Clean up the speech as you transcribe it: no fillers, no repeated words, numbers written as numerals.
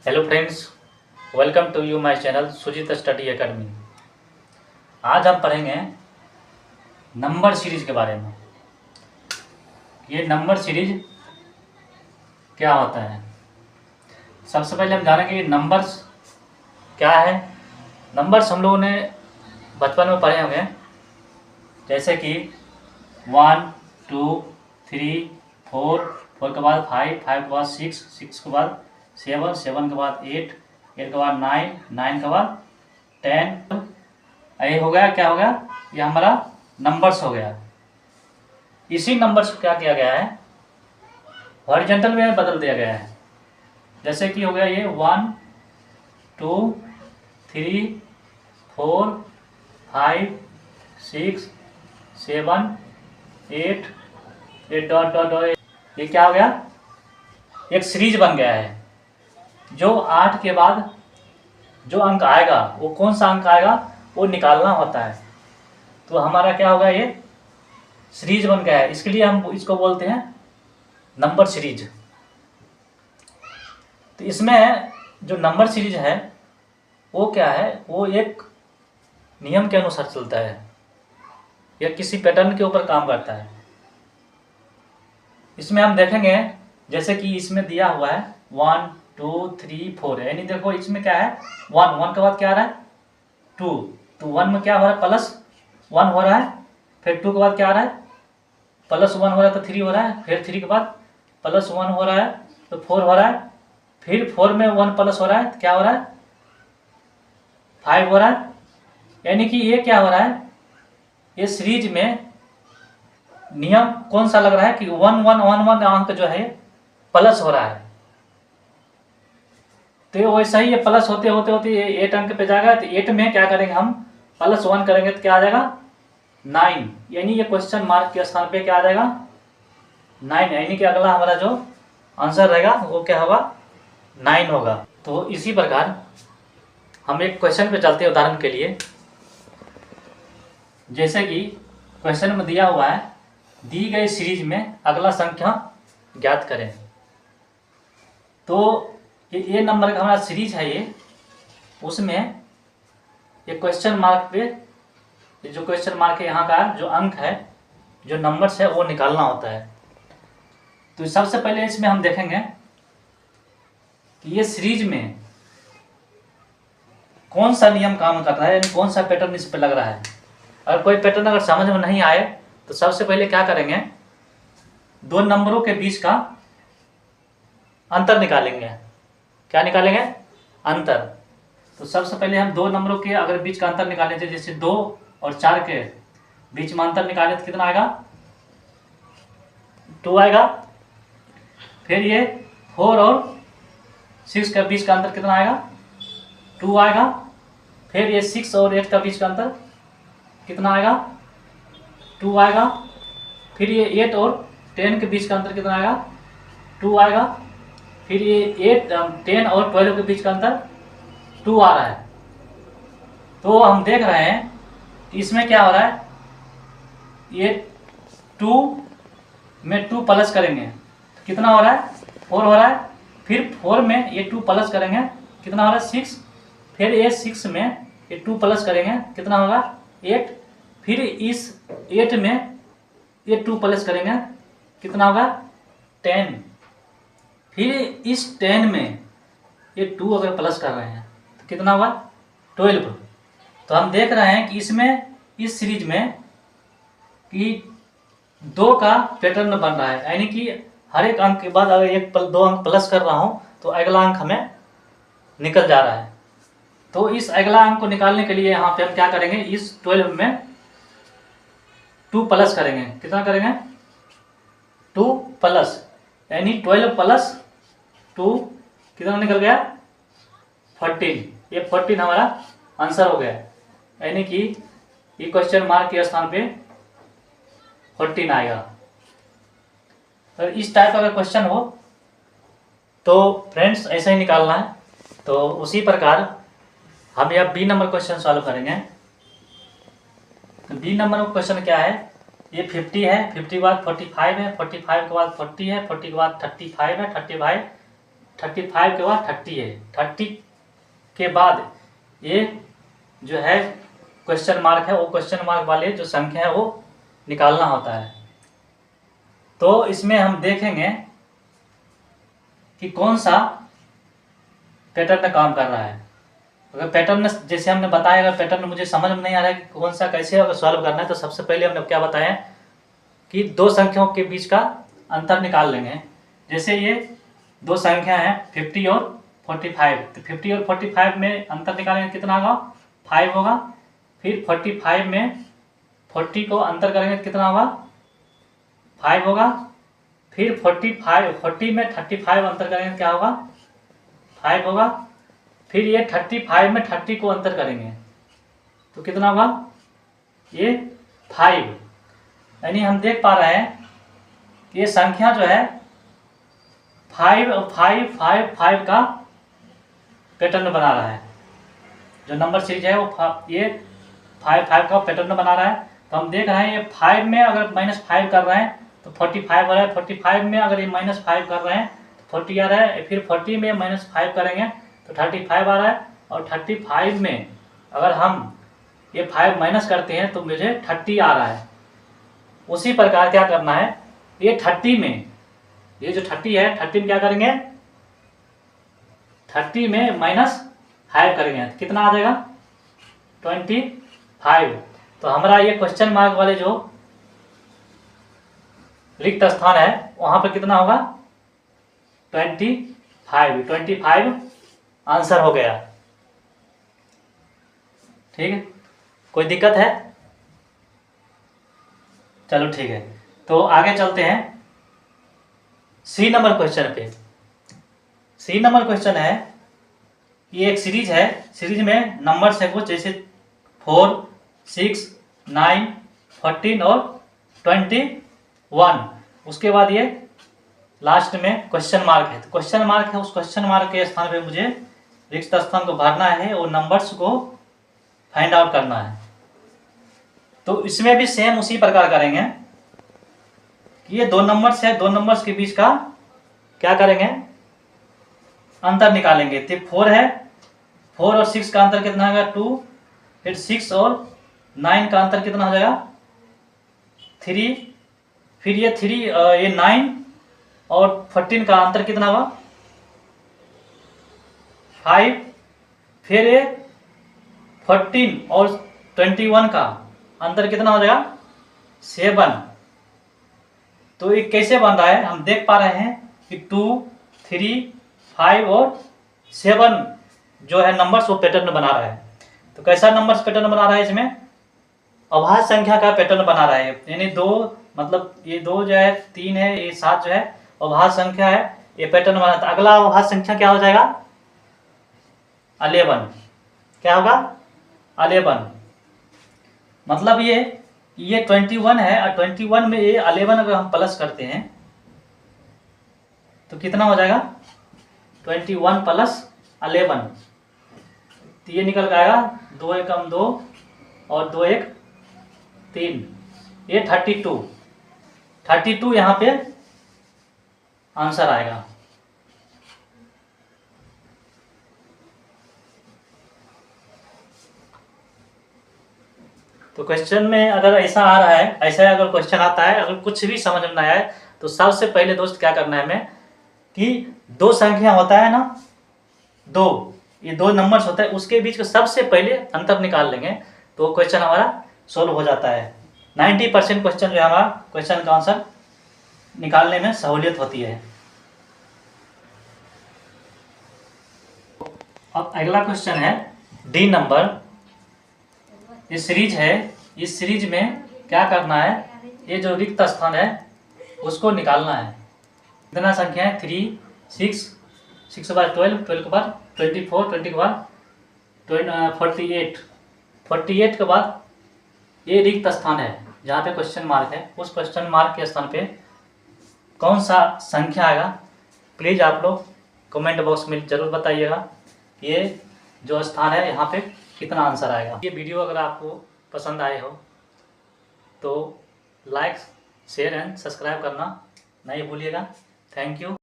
Hello friends, welcome to you my channel Sujeet study academy. आज हम पढ़ेंगे नंबर सीरीज के बारे में। ये नंबर सीरीज क्या होता है। सबसे पहले हम जानेंगे कि नंबर्स क्या है। नंबर्स हम लोगों ने बचपन में पढ़े होंगे, जैसे कि 1 2 3 4, 4 के बाद 5, 5 के बाद 6, 6 के बाद 7, 7 के बाद 8, 8 के बाद 9, 9 के बाद 10। ये हो गया, क्या हो गया, ये हमारा नंबर्स हो गया। इसी नंबर्स को क्या किया गया है, हॉरिजॉन्टल में बदल दिया गया है। जैसे कि हो गया ये 1 2 3 4 5 6 7 8 8 डॉट डॉट डॉट। ये क्या हो गया, एक सीरीज बन गया है। जो 8 के बाद जो अंक आएगा, वो कौन सा अंक आएगा वो निकालना होता है। तो हमारा क्या होगा, ये सीरीज बन गया है। इसके लिए हम इसको बोलते हैं नंबर सीरीज। तो इसमें जो नंबर सीरीज है वो क्या है, वो एक नियम के अनुसार चलता है या किसी पैटर्न के ऊपर काम करता है। इसमें हम देखेंगे, जैसे कि इसमें दिया हुआ है 1 2 3 4, यानी देखो इसमें क्या है, 1 1 के बाद क्या आ रहा है 2, तो 1 में क्या हो रहा है +1 हो रहा है। फिर 2 के बाद क्या आ रहा है +1 हो रहा है, तो 3 हो रहा है। फिर 3 के बाद +1 हो रहा है तो 4 हो रहा है। फिर 4 में 1 प्लस हो रहा है तो क्या हो रहा है 5 हो रहा है। यानी कि ये क्या हो रहा है, ये सीरीज में नियम कौन सा लग रहा है कि 1 1 1 1 अंक जो है प्लस हो रहा है। तो वैसा ही ये प्लस होते होते होते ये 8 अंक पे जाएगा। तो 8 में क्या करेंगे हम, +1 करेंगे तो क्या आ जाएगा 9, यानी ये क्वेश्चन मार्क के स्थान पे क्या आ जाएगा 9, यानी कि अगला हमारा जो आंसर रहेगा वो क्या होगा 9 होगा। तो इसी प्रकार हम एक क्वेश्चन पे चलते हैं उदाहरण के लिए। जैसे कि क्वेश्चन में दिया हुआ है, दी गई सीरीज में अगला संख्या ज्ञात करें। तो ये नंबर का हमारा सीरीज है, ये उसमें ये क्वेश्चन मार्क पे, ये जो क्वेश्चन मार्क है यहाँ का जो अंक है, जो नंबर्स है वो निकालना होता है। तो सबसे पहले इसमें हम देखेंगे कि ये सीरीज में कौन सा नियम काम कर रहा है, यानी कौन सा पैटर्न इस पे लग रहा है। अगर कोई पैटर्न अगर समझ में नहीं आए तो सबसे पहले क्या करेंगे, दो नंबरों के बीच का अंतर निकालेंगे। क्या निकालेंगे, अंतर। तो सबसे पहले हम दो नंबरों के अगर बीच का अंतर निकालें, जैसे 2 और 4 के बीच में अंतर निकालें तो कितना आएगा 2 आएगा। फिर ये 4 और 6 के बीच का अंतर कितना आएगा 2 आएगा। फिर ये 6 और 8 का बीच का अंतर कितना आएगा 2 आएगा। फिर ये 8 और 10 के बीच का अंतर कितना आएगा 2 आएगा। फिर ये 10 और 12 के बीच का अंतर 2 आ रहा है। तो हम देख रहे हैं कि इसमें क्या हो रहा है, ये 2 में 2 प्लस करेंगे तो कितना हो रहा है 4 हो रहा है। फिर 4 में ये 2 प्लस करेंगे कितना हो रहा है 6। फिर ये 6 में ये 2 प्लस करेंगे कितना होगा 8। फिर इस 8 में ये 2 प्लस करेंगे कितना होगा 10। फिर इस 10 में ये 2 अगर प्लस कर रहे हैं तो कितना होगा 12। तो हम देख रहे हैं कि इसमें इस सीरीज में कि 2 का पैटर्न बन रहा है, यानी कि हर एक अंक के बाद अगर 2 अंक प्लस कर रहा हूं तो अगला अंक हमें निकल जा रहा है। तो इस अगला अंक को निकालने के लिए यहाँ पे हम क्या करेंगे, इस 12 में 2 प्लस करेंगे कितना करेंगे 2 प्लस, यानी 12 प्लस 2 कितना निकल गया 14। ये 14 हमारा आंसर हो गया, यानी कि ये क्वेश्चन मार्क के स्थान पे 14 आएगा। तो इस टाइप का अगर क्वेश्चन हो तो फ्रेंड्स ऐसा ही निकालना है। तो उसी प्रकार हम यह बी नंबर क्वेश्चन सॉल्व करेंगे। तो बी नंबर क्वेश्चन क्या है, ये 50 है, 50 के बाद 45 है, 45 के बाद 40 है, 40 के बाद 35 है, 35 के बाद 30 है, 30 के बाद ये जो है क्वेश्चन मार्क है, वो क्वेश्चन मार्क वाले जो संख्या है वो निकालना होता है। तो इसमें हम देखेंगे कि कौन सा पैटर्न काम कर रहा है। अगर पैटर्न जैसे हमने बताया, अगर पैटर्न मुझे समझ में नहीं आ रहा है कि कौन सा कैसे अगर सॉल्व करना है, तो सबसे पहले हमने क्या बताया कि दो संख्याओं के बीच का अंतर निकाल लेंगे। जैसे ये दो संख्या है 50 और 45, तो 50 और 45 में अंतर निकालेंगे, कितना होगा 5 होगा। फिर 45 में 40 को अंतर करेंगे कितना होगा 5 होगा। फिर 40 में 35 अंतर करेंगे क्या होगा 5 होगा। फिर ये 35 में 30 को अंतर करेंगे तो कितना होगा ये 5। यानी हम देख पा रहे हैं कि ये संख्या जो है 5 और 5 5 5 का पैटर्न बना रहा है। जो नंबर सीरीज है वो ये 5 5 का पैटर्न बना रहा है। तो हम देख रहे हैं ये 5 में अगर -5 कर रहे हैं तो 45 आ रहा है, 45 में अगर ये -5 कर रहे हैं तो 40 आ रहा है। फिर 40 में -5 करेंगे तो 35 आ रहा है। और 35 में अगर हम ये 5 माइनस करते हैं तो मुझे 30 आ रहा है। उसी प्रकार क्या करना है, ये 30 में ये जो 30 है 30 में क्या करेंगे 30 में -5 करेंगे कितना आ जाएगा 25। तो हमारा ये क्वेश्चन मार्क वाले जो रिक्त स्थान है वहां पर कितना होगा 25 आंसर हो गया। ठीक है, कोई दिक्कत है? चलो ठीक है, तो आगे चलते हैं सी नंबर क्वेश्चन पे। सी नंबर क्वेश्चन है, ये एक सीरीज है, सीरीज में नंबर्स है कुछ जैसे 4 6 9 14 और 21। उसके बाद ये लास्ट में क्वेश्चन मार्क है। तो क्वेश्चन मार्क है, उस क्वेश्चन मार्क के स्थान पे मुझे रिक्त स्थान को भरना है और नंबर्स को फाइंड आउट करना है। तो इसमें भी सेम उसी प्रकार करेंगे कि ये दो नंबर्स है, दो नंबर्स के बीच का क्या करेंगे अंतर निकालेंगे। तो 4 है, 4 और 6 का अंतर कितना होगा 2। फिर 6 और 9 का अंतर कितना हो जाएगा 3। फिर ये 3 ये 9 और 14 का अंतर कितना हुआ 5। फिर ये 14 और 21 का अंतर कितना हो जाएगा 7। तो ये कैसे बन रहा है, हम देख पा रहे हैं कि 2 3 5 और 7 जो है नंबर्स वो पैटर्न बना रहा है। तो कैसा नंबर्स पैटर्न बना रहा है, इसमें अभाज्य संख्या का पैटर्न बना रहा है। यानी 2 मतलब ये 2 जो है 3 है, ये 7 जो है अभाज्य संख्या है, ये पैटर्न बना। तो अगला अभाज्य संख्या क्या हो जाएगा 11। क्या होगा 11। मतलब ये 21 है और 21 में ये 11 अगर हम प्लस करते हैं तो कितना हो जाएगा 21 प्लस 11। तो ये निकल जाएगा 2 1 2 और 2 1 3, ये 32 यहाँ पे आंसर आएगा। तो क्वेश्चन में अगर ऐसा आ रहा है, ऐसा अगर क्वेश्चन आता है, अगर कुछ भी समझ में ना आए तो सबसे पहले दोस्त क्या करना है हमें कि दो संख्या होता है ना, ये दो नंबर्स होता है, उसके बीच का सबसे पहले अंतर निकाल लेंगे तो क्वेश्चन हमारा सोल्व हो जाता है। 90% क्वेश्चन जो है हमारा क्वेश्चन का आंसर निकालने में सहूलियत होती है। अब अगला क्वेश्चन है डी नंबर। ये सीरीज है, इस सीरीज में क्या करना है, ये जो रिक्त स्थान है उसको निकालना है। कितना संख्या है 3 6 6 के बाद 12 12 के बाद 24 20 के बाद 48 के बाद ये रिक्त स्थान है जहाँ पे क्वेश्चन मार्क है, उस क्वेश्चन मार्क के स्थान पे कौन सा संख्या आएगा प्लीज़ आप लोग कमेंट बॉक्स में ज़रूर बताइएगा। ये जो स्थान है यहाँ पे कितना आंसर आएगा। ये वीडियो अगर आपको पसंद आए हो तो लाइक शेयर एंड सब्सक्राइब करना नहीं भूलिएगा। Thank you.